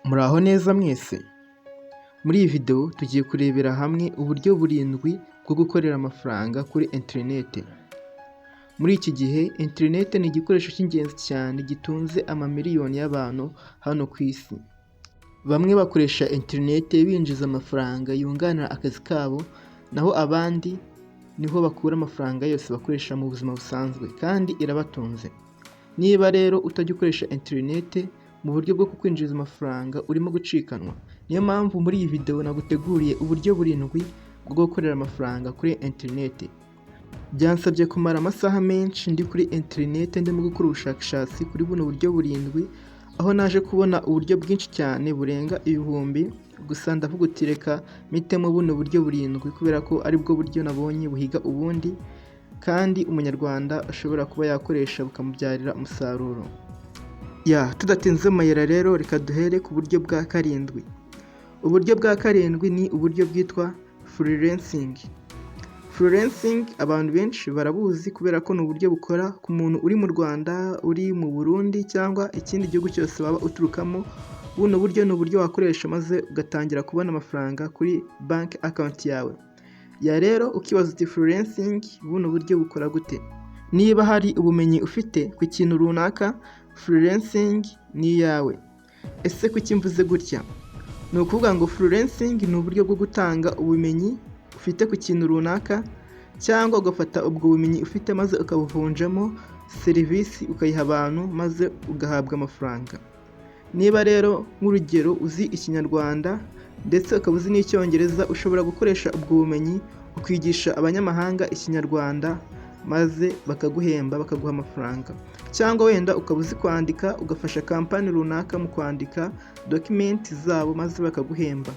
Muraho neza mwese. Muri iyi video tugiye kurebera hamwe uburyo burindwi bwo gukorera amafaranga kuri interineti. Muri iki gihe interineti ni igikoresho cy'ingenzi cyane gitunze amamiliyoni y'abantu hano ku isi. Bamwe bakoresha interineti binjiza amafaranga yunganira akazi kabo, naho abandi niho bakura amafaranga yose bakoresha mu buzima busanzwe kandi irabatunze. Niba rero utajya ukoresha interineti mu buryo bwo kukwinjiriza amafaranga urimo gucikanwa. Niyo mpamvu muri iyi video naguteguriye uburyo burindwi bwo gukorera amafaranga kuri interineti. Byansabye kumara amasaha menshi ndi kuri interineti ndimo gukora ubushakashatsi kuri buno buryo burindwi, aho naje kubona uburyo bwinshi cyane burenga 1000, gusa ndavuga uti reka mpitemo buno buryo burindwi kubera ko aribwo buryo nabonye buhiga ubundi kandi umunyarwanda ashobora kuba yakoresha bukamubyarira umusaruro. Tudatinze mayira rero reka duhere ku buryo bwa karindwi. Uburyo bwa karindwi ni uburyo bwitwa freelancing. Freelancing abantu benshi barabuzi kubera ko ni uburyo bukora ku muntu uri mu Rwanda, uri mu Burundi cyangwa ikindi gihugu cyose waba uturukamo. Buno buryo ni uburyo wakoresha maze ugatangira kubona amafaranga kuri bank account yawe. Rero ukibaza uti freelancing buno buryo bukora gute? Niba hari ubumenyi ufite ku kintu runaka, freelancing ni yawe. Ese kuki mvuze gutya? Ni ukuvuga ngo freelancing ni uburyo bwo gutanga ubumenyi ufite ku kintu runaka, cyangwa ugafata ubwo bumenyi ufite maze ukabuvunjamo serivisi ukayiha abantu maze ugahabwa amafaranga. Niba rero nk'urugero uzi Ikinyarwanda ndetse ukaba uzi n'Icyongereza, ushobora gukoresha ubwo bumenyi ukigisha abanyamahanga Ikinyarwanda maze bakaguhemba bakaguha amafaranga. Cyangwa wenda ukaba uzi kwandika ugafasha kampani runaka mu kwandika document zabo maze bakaguhemba.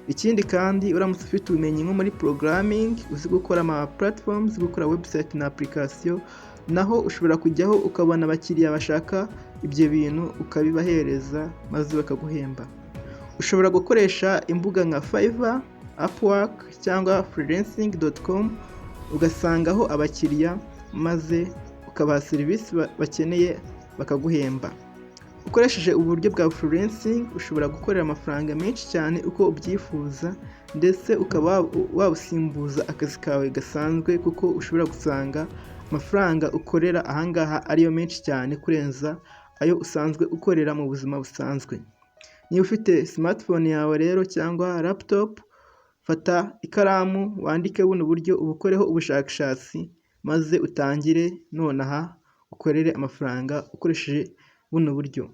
Ikindi kandi uramutse ufite ubumenyi nko muri programming, uzi gukora ama platforms, gukora website na application, naho ushobora kujyaho ukabona abakiriya bashaka ibyo bintu ukabibahereza maze bakaguhemba. Ushobora gukoresha imbuga nka Fiverr, Upwork cyangwa freelancing.com ugasangaho abakiriya maze ukabaha serivisi bakeneye bakaguhemba. Ukoresheje uburyo bwa freelancing ushobora gukorera amafaranga menshi cyane uko ubyifuza, ndetse ukaba wabusimbuza akazi kawe gasanzwe, kuko ushobora gusanga amafaranga ukorera ahangaha ariyo menshi cyane kurenza ayo usanzwe ukorera mu buzima busanzwe. Niba ufite smartphone yawe rero cyangwa laptop, fata ikaramu wandike buno buryo ubukoreho ubushakashatsi maze utangire nonaha ukorere amafaranga ukoresheje buno buryo.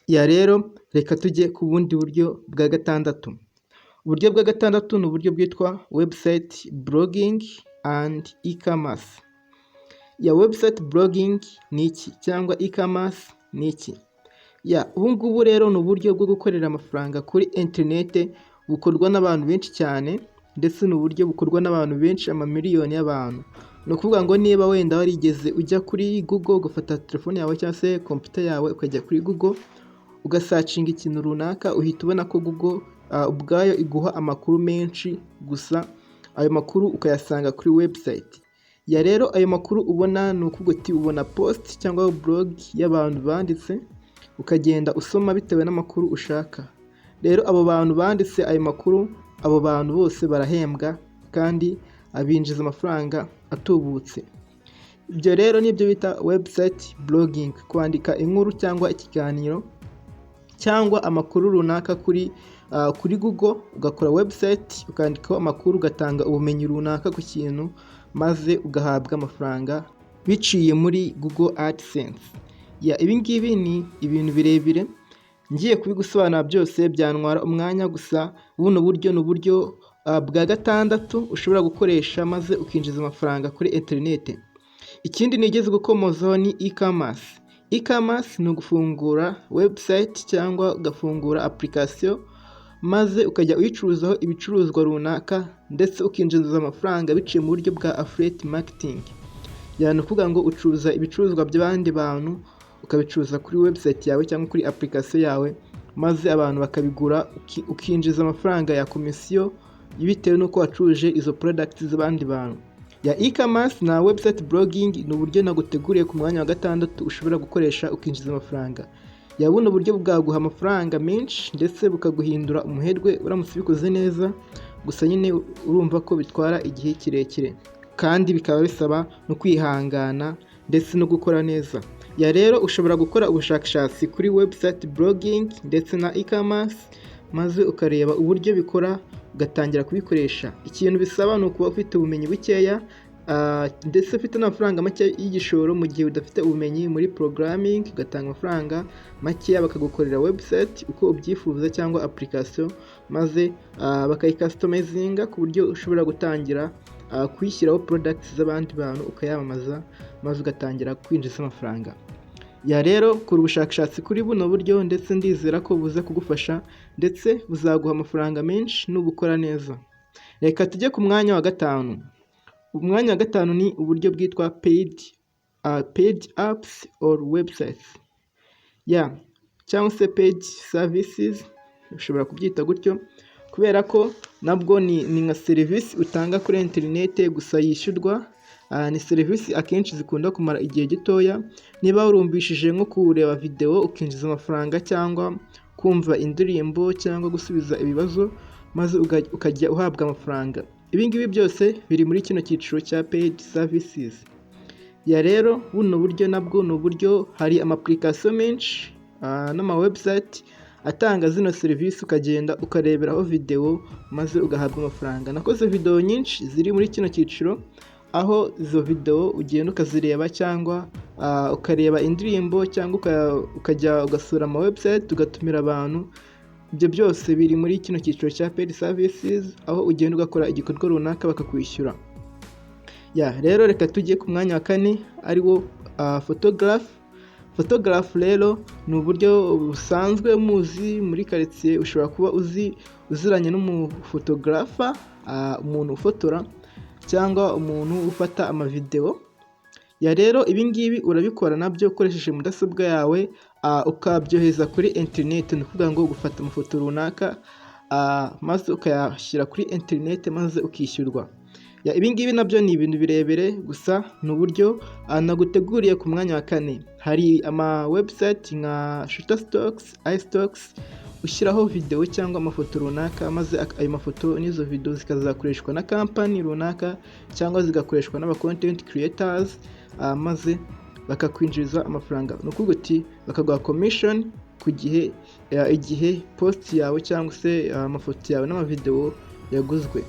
Rero reka tujye ku bundi buryo bwa gatandatu. Uburyo bwa gatandatu ni uburyo bwitwa website blogging and e-commerce. Website blogging ni iki cyangwa e-commerce ni iki? Ubu ngubu rero ni uburyo bwo gukorera amafaranga kuri interineti bukorwa n'abantu benshi cyane, ndetse ni uburyo bukorwa n'abantu benshi, amamiliyoni y'abantu. Ni ukuvuga ngo niba wenda warigeze ujya kuri Google ugafata telefone yawe cyangwa se computer yawe ukajya kuri Google ugasacinga ikintu runaka, uhita ubona ko Google ubwayo iguha amakuru menshi, gusa ayo makuru ukayasanga kuri website. Rero ayo makuru ubona ni ukuvuga uti ubona post cyangwa blog y'abantu banditse, ukagenda usoma bitewe n'amakuru ushaka. Rero abo bantu banditse ayo makuru, abo bantu bose barahembwa kandi abinjiza amafaranga atubutse. Ibyo rero nibyo bita website blogging, kwandika inkuru cyangwa ikiganiro cyangwa amakuru runaka kuri Google, ugakora website ukandikaho amakuru, ugatanga ubumenyi runaka ku kintu maze ugahabwa amafaranga biciye muri Google AdSense. Ibi ngibi ni ibintu birebire, ngiye kubigusobanura byose byantwara umwanya, gusa buno buryo ni uburyo bwa gatandatu ushobora gukoresha maze ukinjiza amafaranga kuri interineti. Ikindi nigeze gukomozaho ni e-commerce. E-commerce ni ugufungura website cyangwa ugafungura application maze ukajya uyicuruzaho ibicuruzwa runaka, ndetse ukinjiza amafaranga biciye mu buryo bwa affiliate marketing. Ni ukuvuga ngo ucuruza ibicuruzwa by'abandi bantu ukabicuruza kuri website yawe cyangwa kuri application yawe, maze abantu bakabigura ukinjiza amafaranga ya komisiyo bitewe n'uko wacuruje izo products z'abandi bantu. E-commerce na website blogging ni uburyo naguteguriye ku mwanya wa gatandatu ushobora gukoresha ukinjiza amafaranga. buno buryo bwaguha amafaranga menshi ndetse bukaguhindura umuherwe uramutse ubikoze neza, gusa nyine urumva ko bitwara igihe kirekire kandi bikaba bisaba no kwihangana ndetse no gukora neza. Rero ushobora gukora ubushakashatsi kuri website blogging ndetse na e-commerce maze ukareba uburyo bikora ugatangira kubikoresha. Ikintu bisaba ni ukuba ufite ubumenyi bukeya ndetse ufite n'amafaranga make y'igishoro mu gihe udafite ubumenyi muri programming, ugatanga amafaranga makeya bakagukorera website uko ubyifuza cyangwa application maze bakayikustomizinga ku buryo ushobora gutangira kuyishyiraho products z'abandi bantu ukayamamaza maze ugatangira kwinjiza amafaranga. Rero kora ubushakashatsi kuri buno buryo ndetse ndizera ko buza kugufasha ndetse buzaguha amafaranga menshi nubukora neza. Reka tujye ku mwanya wa gatanu. Umwanya wa gatanu ni uburyo bwitwa paid apps or websites, cyangwa se paid services, ushobora kubyita gutyo kubera ko nabwo ni nka serivisi utanga kuri interinete gusa yishyurwa. Ni serivisi akenshi zikunda kumara igihe gitoya. Niba urumvishije nko kureba video ukinjiza amafaranga cyangwa kumva indirimbo cyangwa gusubiza ibibazo maze ukajya uhabwa amafaranga. Ibi ngibi byose biri muri kino cyiciro cya paid services. Rero buno buryo nabwo ni uburyo, hari ama-application menshi n'ama website atanga zino serivisi, ukagenda ukareberaho video maze ugahabwa amafaranga. Nakoze video nyinshi ziri muri kino cyiciro, aho izo video ugenda ukazireba cyangwa ukareba indirimbo cyangwa ukajya ugasura ama website ugatumira abantu. Ibyo byose biri muri kino cyiciro cya paid services, aho ugenda ugakora igikorwa runaka bakakwishyura. Rero reka tujye ku mwanya wa kane ariwo photograph. Rero ni uburyo busanzwe muzi muri quartier, ushobora kuba uziranye n'umufotografa, umuntu ufotora cyangwa umuntu ufata amavideo. Rero ibi ngibi urabikora nabyo ukoresheje mudasobwa yawe ukabyohereza kuri internet. Ni ukuvuga ngo gufata amafoto runaka maze ukayashyira kuri internet maze ukishyurwa. Ibi ngibi nabyo ni ibintu birebire, gusa ni uburyo naguteguriye ku mwanya wa kane. Hari ama website nka Shutterstocks, iStocks ushyiraho video cyangwa amafoto runaka maze ayo mafoto n'izo video zikazakoreshwa na company runaka cyangwa zigakoreshwa n'aba content creators maze bakakwinjiriza amafaranga. Ni ukuvuga uti bakaguha commission ku gihe igihe post yawe cyangwa se amafoto yawe n'amavideo yaguzwe.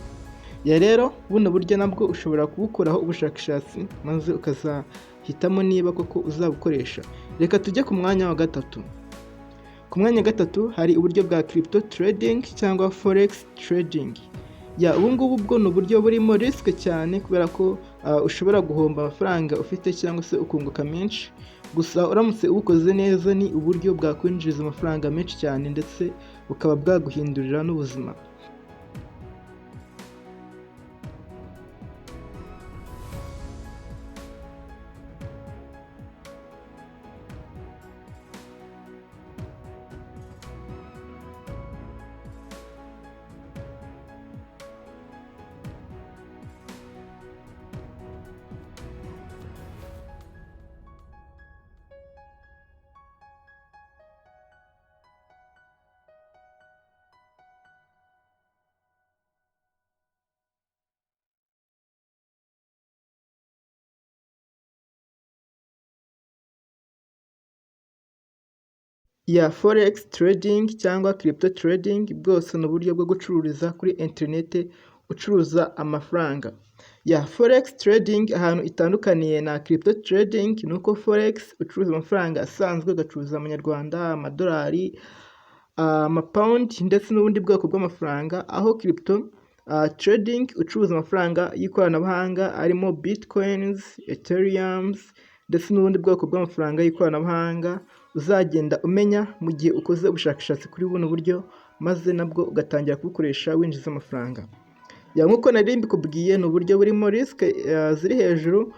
Rero buno buryo nabwo ushobora kubukoraho ubushakashatsi maze ukazahitamo niba koko uzabukoresha. Reka tujye ku mwanya wa gatatu. Ku mwanya wa gatatu hari uburyo bwa crypto trading cyangwa forex trading. Ubu ngubu bwo ni uburyo burimo risk cyane kubera ko ushobora guhomba amafaranga ufite cyangwa se ukunguka menshi, gusa uramutse ubukoze neza ni uburyo bwakwinjiriza amafaranga menshi cyane ndetse bukaba bwaguhindurira n'ubuzima. Forex trading cyangwa crypto trading bwose ni uburyo bwo gucururiza kuri internet ucuruza amafaranga. Forex trading ahantu itandukaniye na crypto trading ni uko forex ucuruza amafaranga asanzwe, ugacuruza amanyarwanda, amadolari, amapawundi ndetse n'ubundi bwoko bw'amafaranga, aho crypto trading ucuruza amafaranga y'ikoranabuhanga arimo bitcoins, ethereum ndetse n'ubundi bwoko bw'amafaranga y'ikoranabuhanga uzagenda umenya mu gihe ukoze ubushakashatsi kuri buno buryo maze nabwo ugatangira kubukoresha winjiza amafaranga. Nk'uko nari mbikubwiye ni uburyo burimo risk ziri hejuru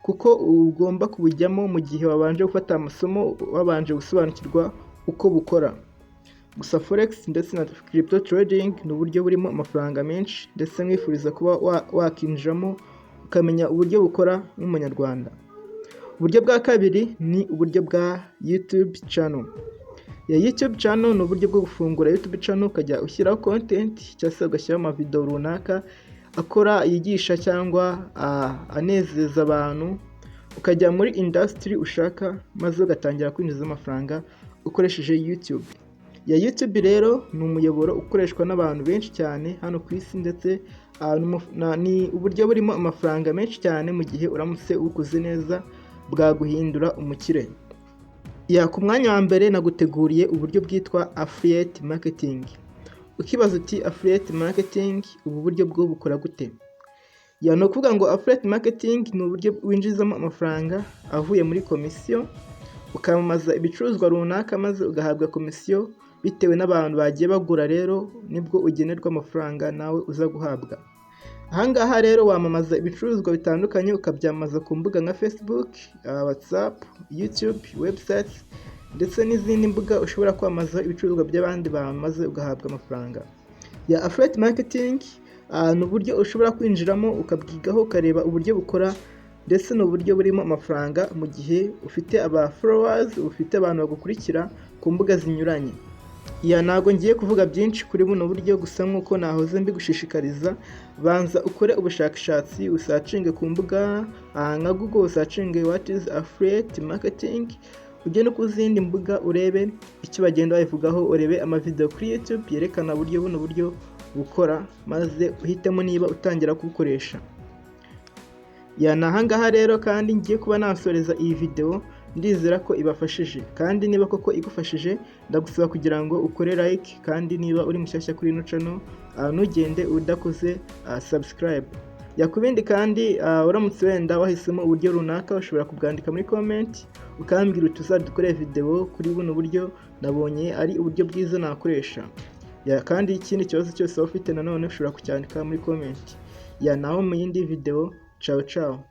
kuko ugomba kubujyamo mu gihe wabanje gufata amasomo, wabanje gusobanukirwa uko bukora. Gusa forex ndetse na crypto trading ni uburyo burimo amafaranga menshi ndetse mwifuriza kuba wakinjiramo ukamenya uburyo bukora nk'umunyarwanda. Uburyo bwa kabiri ni uburyo bwa YouTube channel. Ya YouTube channel ni uburyo bwo gufungura YouTube channel ukajya ushyiraho content cyangwa se ugashyiraho amavideo runaka akora yigisha cyangwa anezeza abantu, ukajya muri industry ushaka maze ugatangira kwinjiza amafaranga ukoresheje YouTube. Ya YouTube rero ni umuyoboro ukoreshwa n'abantu benshi cyane hano ku isi, ndetse ni uburyo burimo amafaranga menshi cyane mu gihe uramutse ukoze neza bwaguhindura umukire. Ya ku mwanya wa mbere naguteguriye uburyo bwitwa affiliate marketing. Ukibaza uti affiliate marketing ubu buryo bwo bukora gute? Ya no kuvuga ngo affiliate marketing ni uburyo winjizamo amafaranga avuye muri komisiyo, ukamamaza ibicuruzwa runaka maze ugahabwa komisiyo bitewe n'abantu bagiye bagura, rero nibwo ugenerwa amafaranga nawe uza guhabwa. Ahangaha rero wamamaza ibicuruzwa bitandukanye ukabyamaza ku mbuga nka Facebook, WhatsApp, YouTube, websites ndetse n'izindi mbuga ushobora kwamamaza ibicuruzwa by'abandi bantu maze ugahabwa amafaranga. Ya affiliate marketing ni uburyo ushobora kwinjiramo ukabwigaho ukareba uburyo bukora, ndetse ni uburyo burimo amafaranga mu gihe ufite aba followers, ufite abantu bagukurikira ku mbuga zinyuranye. Ya ntago ngiye kuvuga byinshi kuri buno buryo, gusa nk'uko nahoze mbigushishikariza, banza ukore ubushakashatsi usacinge ku mbuga nka Google, usacinge what is affiliate marketing, ujye no ku zindi mbuga urebe icyo bagenda babivugaho, urebe amavideo kuri YouTube yerekana uburyo buno buryo bukora, maze uhitemo niba utangira kubukoresha. Ya nahangaha rero kandi ngiye kuba nasoreza iyi video, ndizera ko ibafashije, kandi niba koko igufashije ndagusaba kugira ngo ukore like, kandi niba uri mushyashya kuri ino channel ntugende udakoze subscribe. Yakubindi kandi uramutse wenda wahisemo uburyo runaka ushobora kubwandika muri comment ukambwira utuzadukore video kuri buno buryo nabonye ari uburyo bwiza nakoresha. Ya kandi ikindi kibazo cyose ufite nanone ushobora kucyandika muri comment. Ya naho mu yindi video, ciao ciao.